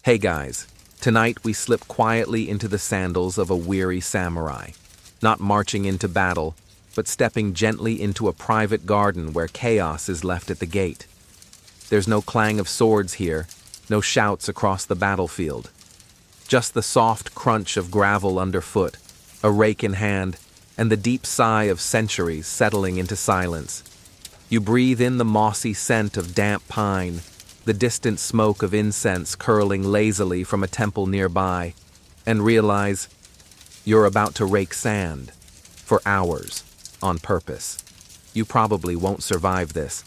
Hey guys, tonight we slip quietly into the sandals of a weary samurai, not marching into battle, but stepping gently into a private garden where chaos is left at the gate. There's no clang of swords here, no shouts across the battlefield. Just the soft crunch of gravel underfoot, a rake in hand, and the deep sigh of centuries settling into silence. You breathe in the mossy scent of damp pine, the distant smoke of incense curling lazily from a temple nearby, and realize you're about to rake sand for hours on purpose. You probably won't survive this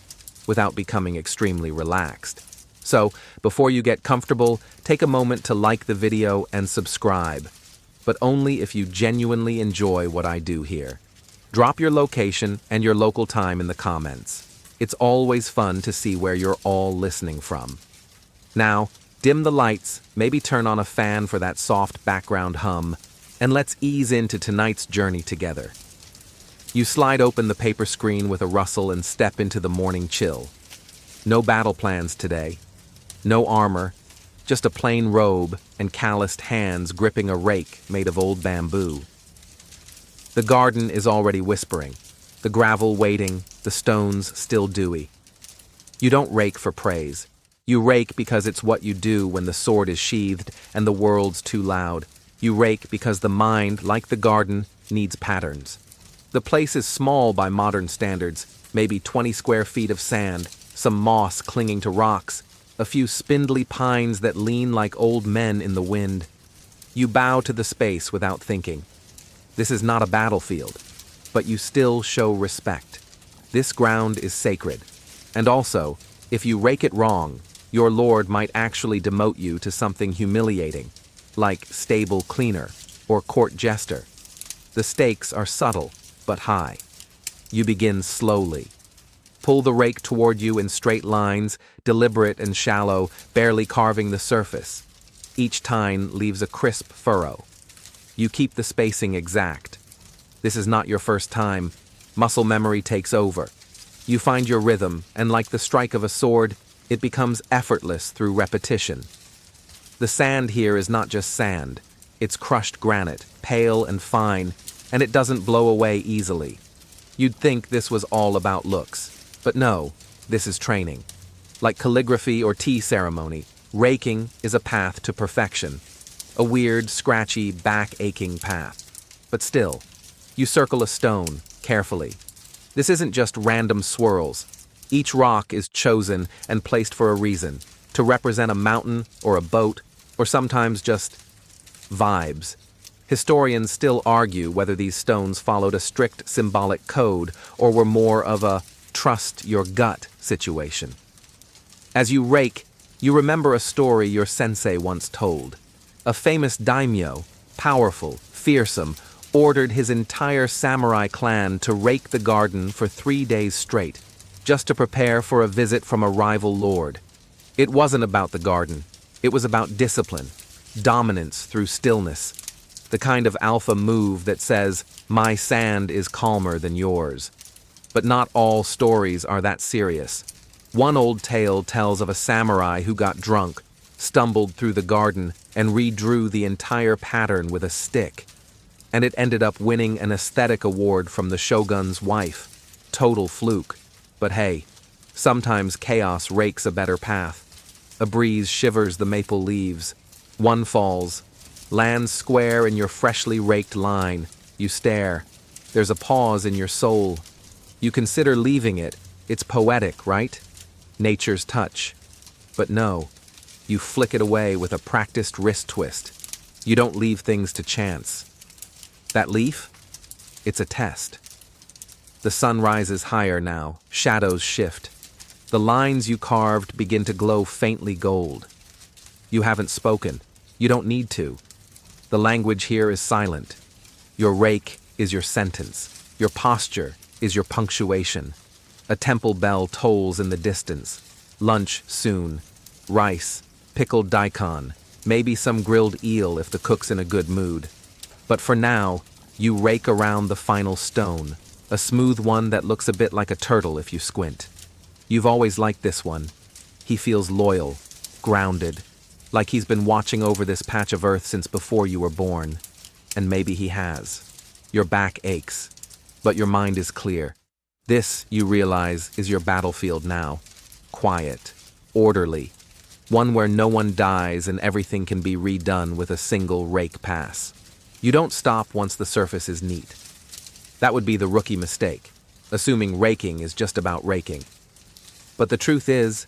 without becoming extremely relaxed. So, before you get comfortable, take a moment to like the video and subscribe, but only if you genuinely enjoy what I do here. Drop your location and your local time in the comments. It's always fun to see where you're all listening from. Now, dim the lights, maybe turn on a fan for that soft background hum, and let's ease into tonight's journey together. You slide open the paper screen with a rustle and step into the morning chill. No battle plans today. No armor, just a plain robe and calloused hands gripping a rake made of old bamboo. The garden is already whispering, the gravel waiting, the stones still dewy. You don't rake for praise. You rake because it's what you do when the sword is sheathed and the world's too loud. You rake because the mind, like the garden, needs patterns. The place is small by modern standards, maybe 20 square feet of sand, some moss clinging to rocks, a few spindly pines that lean like old men in the wind. You bow to the space without thinking. This is not a battlefield, but you still show respect. This ground is sacred. And also, if you rake it wrong, your lord might actually demote you to something humiliating, like stable cleaner or court jester. The stakes are subtle, but high. You begin slowly. Pull the rake toward you in straight lines, deliberate and shallow, barely carving the surface. Each tine leaves a crisp furrow. You keep the spacing exact. This is not your first time. Muscle memory takes over. You find your rhythm, and like the strike of a sword, it becomes effortless through repetition. The sand here is not just sand. It's crushed granite, pale and fine, and it doesn't blow away easily. You'd think this was all about looks. But no, this is training. Like calligraphy or tea ceremony, raking is a path to perfection. A weird, scratchy, back-aching path. But still, you circle a stone, carefully. This isn't just random swirls. Each rock is chosen and placed for a reason, to represent a mountain or a boat, or sometimes just vibes. Historians still argue whether these stones followed a strict symbolic code or were more of a trust your gut situation. As you rake, you remember a story your sensei once told. A famous daimyo, powerful, fearsome, ordered his entire samurai clan to rake the garden for 3 days straight, just to prepare for a visit from a rival lord. It wasn't about the garden. It was about discipline, dominance through stillness, the kind of alpha move that says, my sand is calmer than yours. But not all stories are that serious. One old tale tells of a samurai who got drunk, stumbled through the garden, and redrew the entire pattern with a stick. And it ended up winning an aesthetic award from the shogun's wife. Total fluke. But hey, sometimes chaos rakes a better path. A breeze shivers the maple leaves. One falls, lands square in your freshly raked line. You stare. There's a pause in your soul. You consider leaving it. It's poetic, right? Nature's touch. But no, you flick it away with a practiced wrist twist. You don't leave things to chance. That leaf? It's a test. The sun rises higher now, shadows shift. The lines you carved begin to glow faintly gold. You haven't spoken. You don't need to. The language here is silent. Your rake is your sentence. Your posture is your punctuation. A temple bell tolls in the distance. Lunch soon. Rice, pickled daikon, maybe some grilled eel if the cook's in a good mood. But for now, you rake around the final stone, a smooth one that looks a bit like a turtle if you squint. You've always liked this one. He feels loyal, grounded, like he's been watching over this patch of earth since before you were born. And maybe he has. Your back aches, but your mind is clear. This, you realize, is your battlefield now. Quiet, orderly, one where no one dies and everything can be redone with a single rake pass. You don't stop once the surface is neat. That would be the rookie mistake, assuming raking is just about raking. But the truth is,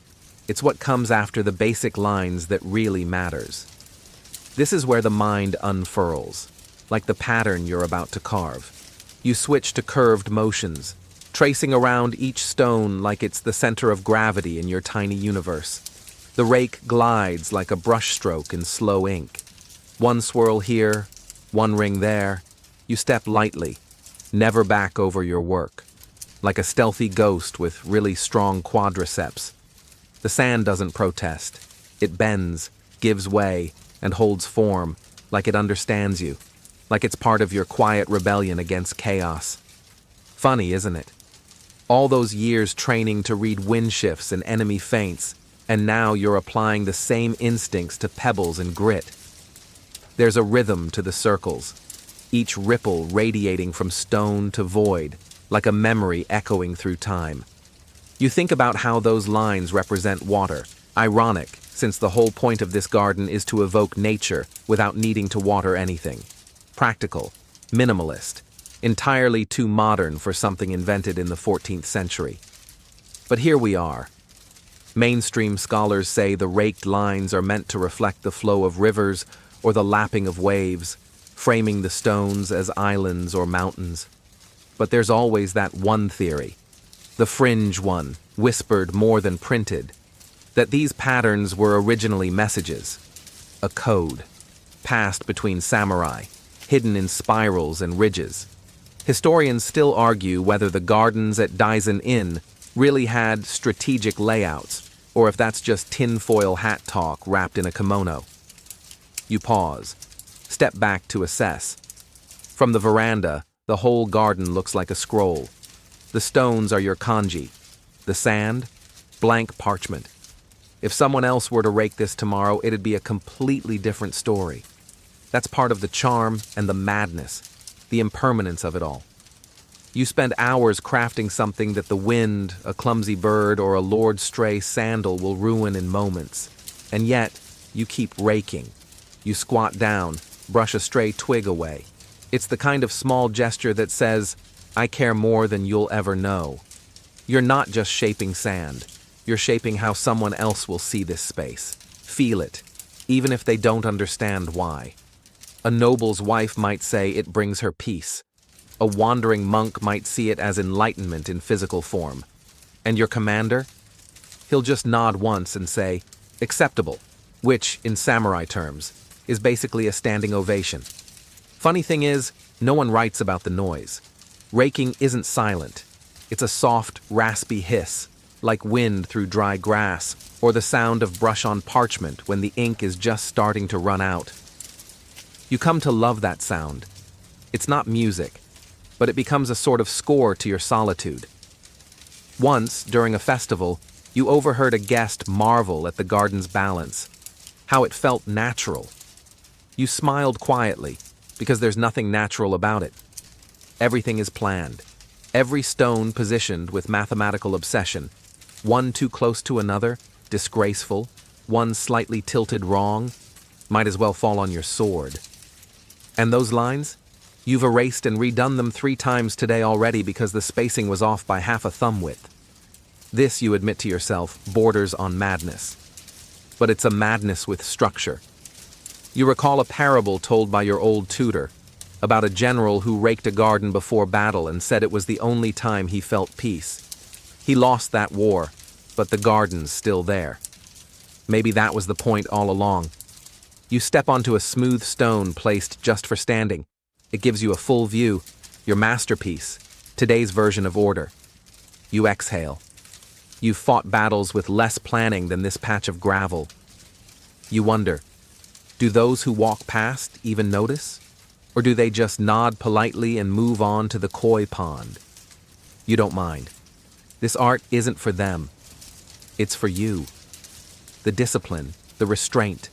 it's what comes after the basic lines that really matters. This is where the mind unfurls, like the pattern you're about to carve. You switch to curved motions, tracing around each stone like it's the center of gravity in your tiny universe. The rake glides like a brushstroke in slow ink. One swirl here, one ring there. You step lightly, never back over your work, like a stealthy ghost with really strong quadriceps. The sand doesn't protest. It bends, gives way, and holds form, like it understands you, like it's part of your quiet rebellion against chaos. Funny, isn't it? All those years training to read wind shifts and enemy feints, and now you're applying the same instincts to pebbles and grit. There's a rhythm to the circles, each ripple radiating from stone to void, like a memory echoing through time. You think about how those lines represent water. Ironic, since the whole point of this garden is to evoke nature without needing to water anything. Practical, minimalist, entirely too modern for something invented in the 14th century. But here we are. Mainstream scholars say the raked lines are meant to reflect the flow of rivers or the lapping of waves, framing the stones as islands or mountains. But there's always that one theory, the fringe one, whispered more than printed, that these patterns were originally messages, a code, passed between samurai, hidden in spirals and ridges. Historians still argue whether the gardens at Daisen Inn really had strategic layouts, or if that's just tinfoil hat talk wrapped in a kimono. You pause, step back to assess. From the veranda, the whole garden looks like a scroll. The stones are your kanji. The sand, blank parchment. If someone else were to rake this tomorrow, it'd be a completely different story. That's part of the charm and the madness, the impermanence of it all. You spend hours crafting something that the wind, a clumsy bird, or a lured stray sandal will ruin in moments. And yet, you keep raking. You squat down, brush a stray twig away. It's the kind of small gesture that says, I care more than you'll ever know. You're not just shaping sand. You're shaping how someone else will see this space. Feel it, even if they don't understand why. A noble's wife might say it brings her peace. A wandering monk might see it as enlightenment in physical form. And your commander? He'll just nod once and say, acceptable, which, in samurai terms, is basically a standing ovation. Funny thing is, no one writes about the noise. Raking isn't silent. It's a soft, raspy hiss, like wind through dry grass, or the sound of brush on parchment when the ink is just starting to run out. You come to love that sound. It's not music, but it becomes a sort of score to your solitude. Once, during a festival, you overheard a guest marvel at the garden's balance, how it felt natural. You smiled quietly, because there's nothing natural about it. Everything is planned, every stone positioned with mathematical obsession, one too close to another, disgraceful, one slightly tilted wrong, might as well fall on your sword. And those lines? You've erased and redone them 3 times today already because the spacing was off by half a thumb width. This, you admit to yourself, borders on madness. But it's a madness with structure. You recall a parable told by your old tutor about a general who raked a garden before battle and said it was the only time he felt peace. He lost that war, but the garden's still there. Maybe that was the point all along. You step onto a smooth stone placed just for standing. It gives you a full view, your masterpiece, today's version of order. You exhale. You've fought battles with less planning than this patch of gravel. You wonder, do those who walk past even notice? Or do they just nod politely and move on to the koi pond? You don't mind. This art isn't for them. It's for you. The discipline, the restraint,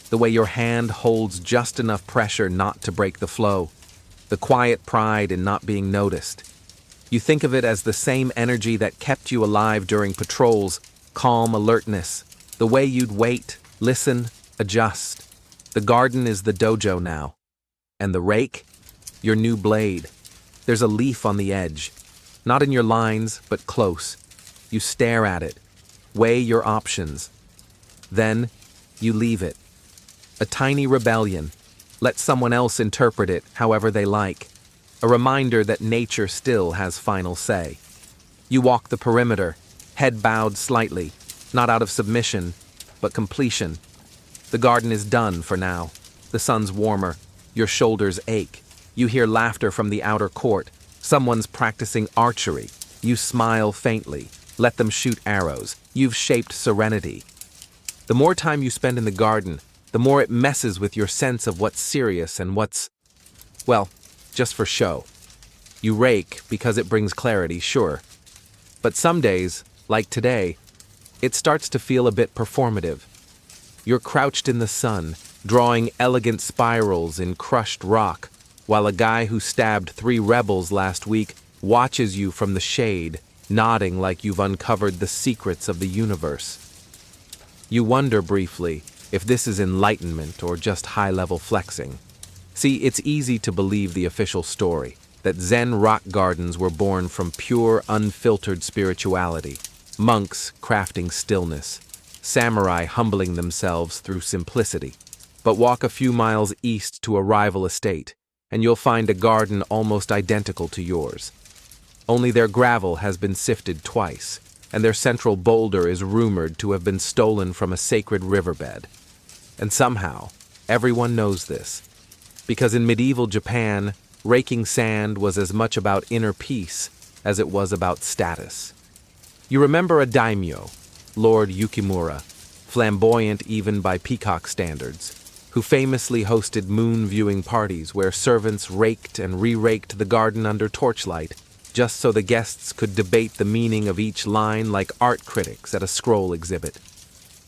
the way your hand holds just enough pressure not to break the flow, the quiet pride in not being noticed. You think of it as the same energy that kept you alive during patrols, calm alertness, the way you'd wait, listen, adjust. The garden is the dojo now. And the rake? Your new blade. There's a leaf on the edge. Not in your lines, but close. You stare at it. Weigh your options. Then, you leave it. A tiny rebellion. Let someone else interpret it however they like. A reminder that nature still has final say. You walk the perimeter, head bowed slightly, not out of submission, but completion. The garden is done for now. The sun's warmer. Your shoulders ache. You hear laughter from the outer court. Someone's practicing archery. You smile faintly. Let them shoot arrows. You've shaped serenity. The more time you spend in the garden, the more it messes with your sense of what's serious and what's, well, just for show. You rake because it brings clarity, sure. But some days, like today, it starts to feel a bit performative. You're crouched in the sun, drawing elegant spirals in crushed rock, while a guy who stabbed 3 rebels last week watches you from the shade, nodding like you've uncovered the secrets of the universe. You wonder briefly if this is enlightenment or just high-level flexing. See, it's easy to believe the official story, that Zen rock gardens were born from pure, unfiltered spirituality, monks crafting stillness, samurai humbling themselves through simplicity. But walk a few miles east to a rival estate, and you'll find a garden almost identical to yours. Only their gravel has been sifted twice, and their central boulder is rumored to have been stolen from a sacred riverbed. And somehow, everyone knows this, because in medieval Japan, raking sand was as much about inner peace as it was about status. You remember a daimyo, Lord Yukimura, flamboyant even by peacock standards, who famously hosted moon-viewing parties where servants raked and re-raked the garden under torchlight, just so the guests could debate the meaning of each line like art critics at a scroll exhibit.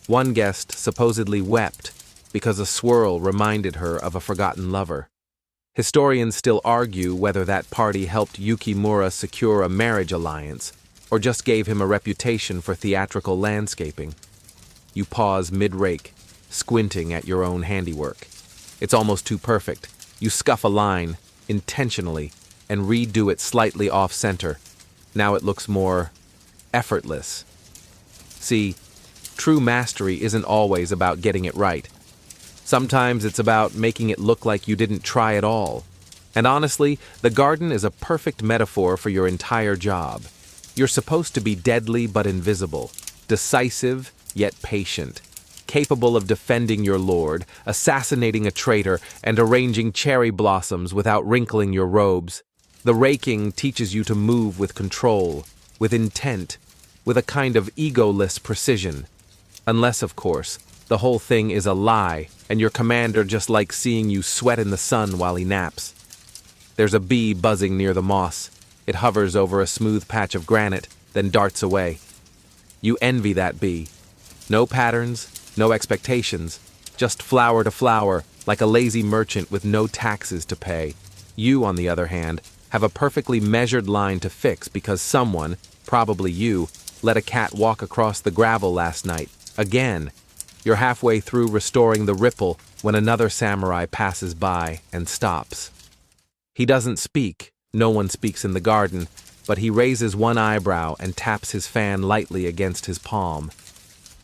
One guest supposedly wept because a swirl reminded her of a forgotten lover. Historians still argue whether that party helped Yukimura secure a marriage alliance or just gave him a reputation for theatrical landscaping. You pause mid-rake, squinting at your own handiwork. It's almost too perfect. You scuff a line, intentionally, and redo it slightly off-center. Now it looks more effortless. See, true mastery isn't always about getting it right. Sometimes it's about making it look like you didn't try at all. And honestly, the garden is a perfect metaphor for your entire job. You're supposed to be deadly but invisible, decisive yet patient, capable of defending your lord, assassinating a traitor, and arranging cherry blossoms without wrinkling your robes. The raking teaches you to move with control, with intent, with a kind of egoless precision. Unless, of course, the whole thing is a lie, and your commander just likes seeing you sweat in the sun while he naps. There's a bee buzzing near the moss. It hovers over a smooth patch of granite, then darts away. You envy that bee. No patterns, no expectations, just flower to flower, like a lazy merchant with no taxes to pay. You, on the other hand, have a perfectly measured line to fix because someone, probably you, let a cat walk across the gravel last night. Again. You're halfway through restoring the ripple when another samurai passes by and stops. He doesn't speak, no one speaks in the garden, but he raises one eyebrow and taps his fan lightly against his palm.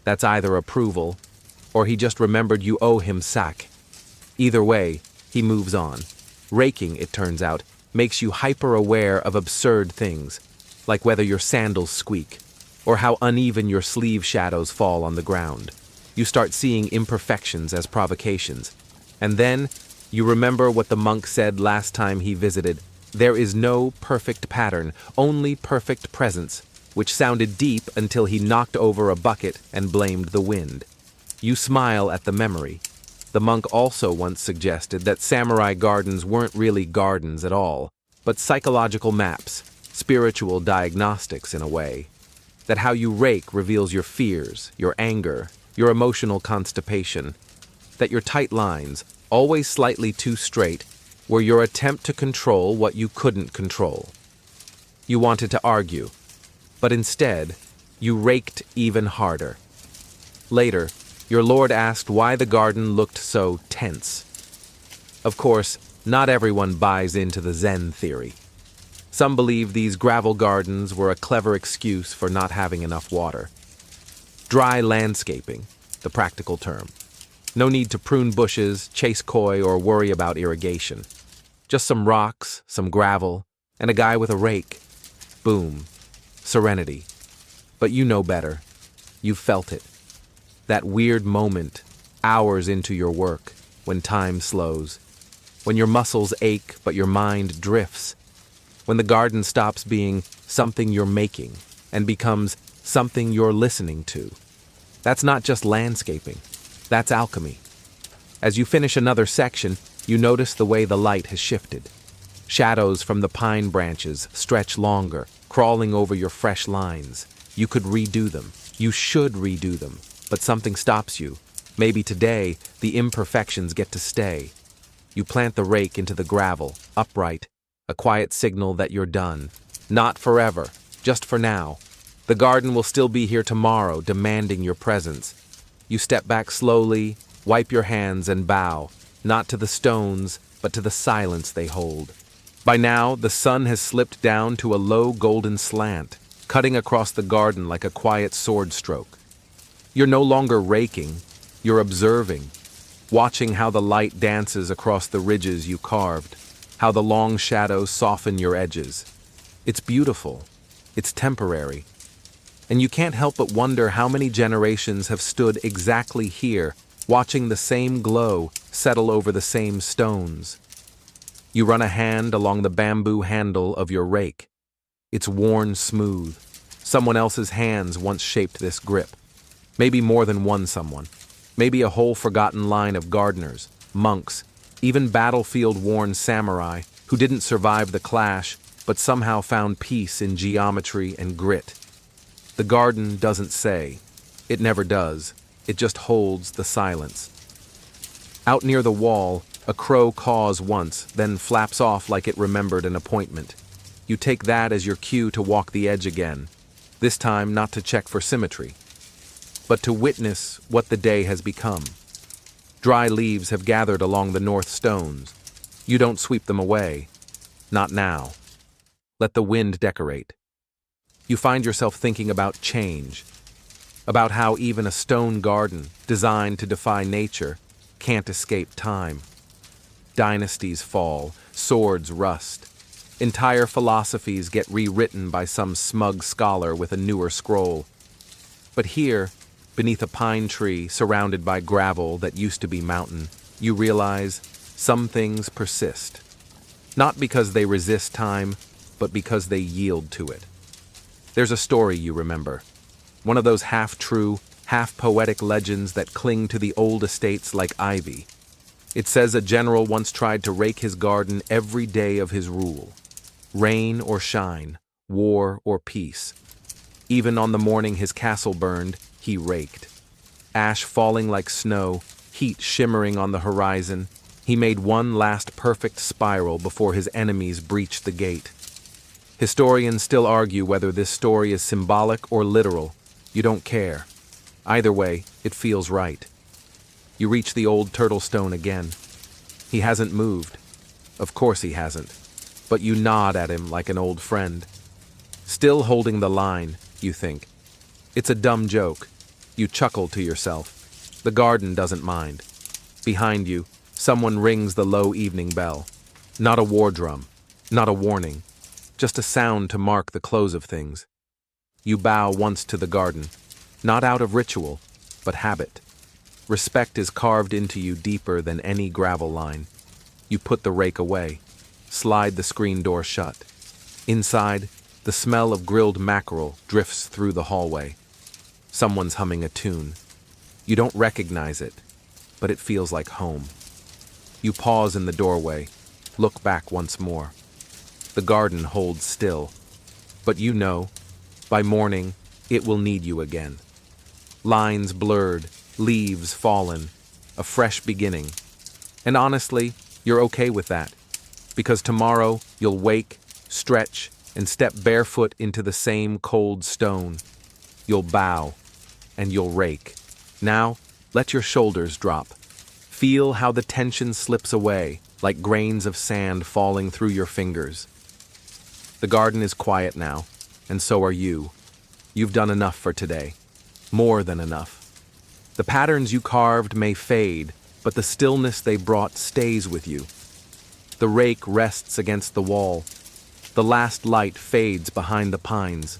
That's either approval, or he just remembered you owe him sake. Either way, he moves on. Raking, it turns out, makes you hyper-aware of absurd things, like whether your sandals squeak, or how uneven your sleeve shadows fall on the ground. You start seeing imperfections as provocations. And then, you remember what the monk said last time he visited. There is no perfect pattern, only perfect presence, which sounded deep until he knocked over a bucket and blamed the wind. You smile at the memory. The monk also once suggested that samurai gardens weren't really gardens at all, but psychological maps, spiritual diagnostics in a way. That how you rake reveals your fears, your anger, your emotional constipation. that your tight lines, always slightly too straight, were your attempt to control what you couldn't control. You wanted to argue, but instead, you raked even harder. Later, your lord asked why the garden looked so tense. Of course, not everyone buys into the Zen theory. Some believe these gravel gardens were a clever excuse for not having enough water. Dry landscaping, the practical term. No need to prune bushes, chase koi, or worry about irrigation. Just some rocks, some gravel, and a guy with a rake. Boom. Serenity. But you know better. You've felt it. That weird moment, hours into your work, when time slows. When your muscles ache, but your mind drifts. When the garden stops being something you're making and becomes something you're listening to. That's not just landscaping. That's alchemy. As you finish another section, you notice the way the light has shifted. Shadows from the pine branches stretch longer, crawling over your fresh lines. You could redo them. You should redo them. But something stops you. Maybe today, the imperfections get to stay. You plant the rake into the gravel, upright, a quiet signal that you're done. Not forever, just for now. The garden will still be here tomorrow, demanding your presence. You step back slowly, wipe your hands and bow, not to the stones, but to the silence they hold. By now, the sun has slipped down to a low golden slant, cutting across the garden like a quiet sword stroke. You're no longer raking, you're observing, watching how the light dances across the ridges you carved, how the long shadows soften your edges. It's beautiful. It's temporary. And you can't help but wonder how many generations have stood exactly here, watching the same glow settle over the same stones. You run a hand along the bamboo handle of your rake. It's worn smooth. Someone else's hands once shaped this grip. Maybe more than one someone. Maybe a whole forgotten line of gardeners, monks, even battlefield-worn samurai who didn't survive the clash but somehow found peace in geometry and grit. The garden doesn't say. It never does. It just holds the silence. Out near the wall, a crow caws once, then flaps off like it remembered an appointment. You take that as your cue to walk the edge again, this time not to check for symmetry, but to witness what the day has become. Dry leaves have gathered along the north stones. You don't sweep them away. Not now. Let the wind decorate. You find yourself thinking about change, about how even a stone garden, designed to defy nature, can't escape time. Dynasties fall, swords rust. Entire philosophies get rewritten by some smug scholar with a newer scroll. But here, beneath a pine tree surrounded by gravel that used to be mountain, you realize some things persist. Not because they resist time, but because they yield to it. There's a story you remember. One of those half-true, half-poetic legends that cling to the old estates like ivy. It says a general once tried to rake his garden every day of his rule. Rain or shine, war or peace. Even on the morning his castle burned, he raked. Ash falling like snow, heat shimmering on the horizon, he made one last perfect spiral before his enemies breached the gate. Historians still argue whether this story is symbolic or literal. You don't care. Either way, it feels right. You reach the old turtle stone again. He hasn't moved. Of course he hasn't. But you nod at him like an old friend. Still holding the line, you think. It's a dumb joke. You chuckle to yourself. The garden doesn't mind. Behind you, someone rings the low evening bell. Not a war drum. Not a warning. Just a sound to mark the close of things. You bow once to the garden. Not out of ritual, but habit. Respect is carved into you deeper than any gravel line. You put the rake away. Slide the screen door shut. Inside, the smell of grilled mackerel drifts through the hallway. Someone's humming a tune. You don't recognize it, but it feels like home. You pause in the doorway, look back once more. The garden holds still, but you know, by morning, it will need you again. Lines blurred, leaves fallen, a fresh beginning. And honestly, you're okay with that. Because tomorrow, you'll wake, stretch, and step barefoot into the same cold stone. You'll bow, and you'll rake. Now, let your shoulders drop. Feel how the tension slips away, like grains of sand falling through your fingers. The garden is quiet now, and so are you. You've done enough for today. More than enough. The patterns you carved may fade, but the stillness they brought stays with you. The rake rests against the wall. The last light fades behind the pines.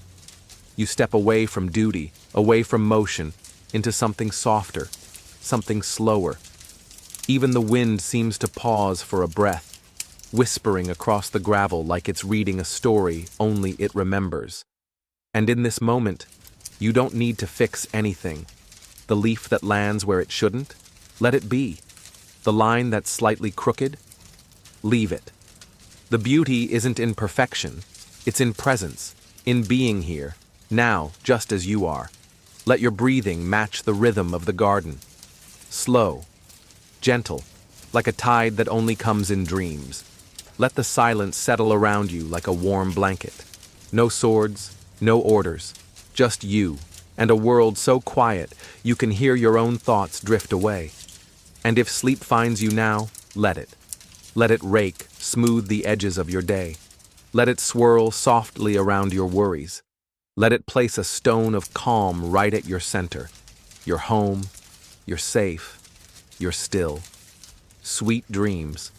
You step away from duty, away from motion, into something softer, something slower. Even the wind seems to pause for a breath, whispering across the gravel like it's reading a story only it remembers. And in this moment, you don't need to fix anything. The leaf that lands where it shouldn't, let it be. The line that's slightly crooked, leave it. The beauty isn't in perfection, it's in presence, in being here, now, just as you are. Let your breathing match the rhythm of the garden. Slow, gentle, like a tide that only comes in dreams. Let the silence settle around you like a warm blanket. No swords, no orders, just you, and a world so quiet you can hear your own thoughts drift away. And if sleep finds you now, let it. Let it rake, smooth the edges of your day. Let it swirl softly around your worries. Let it place a stone of calm right at your center. You're home, you're safe, you're still. Sweet dreams.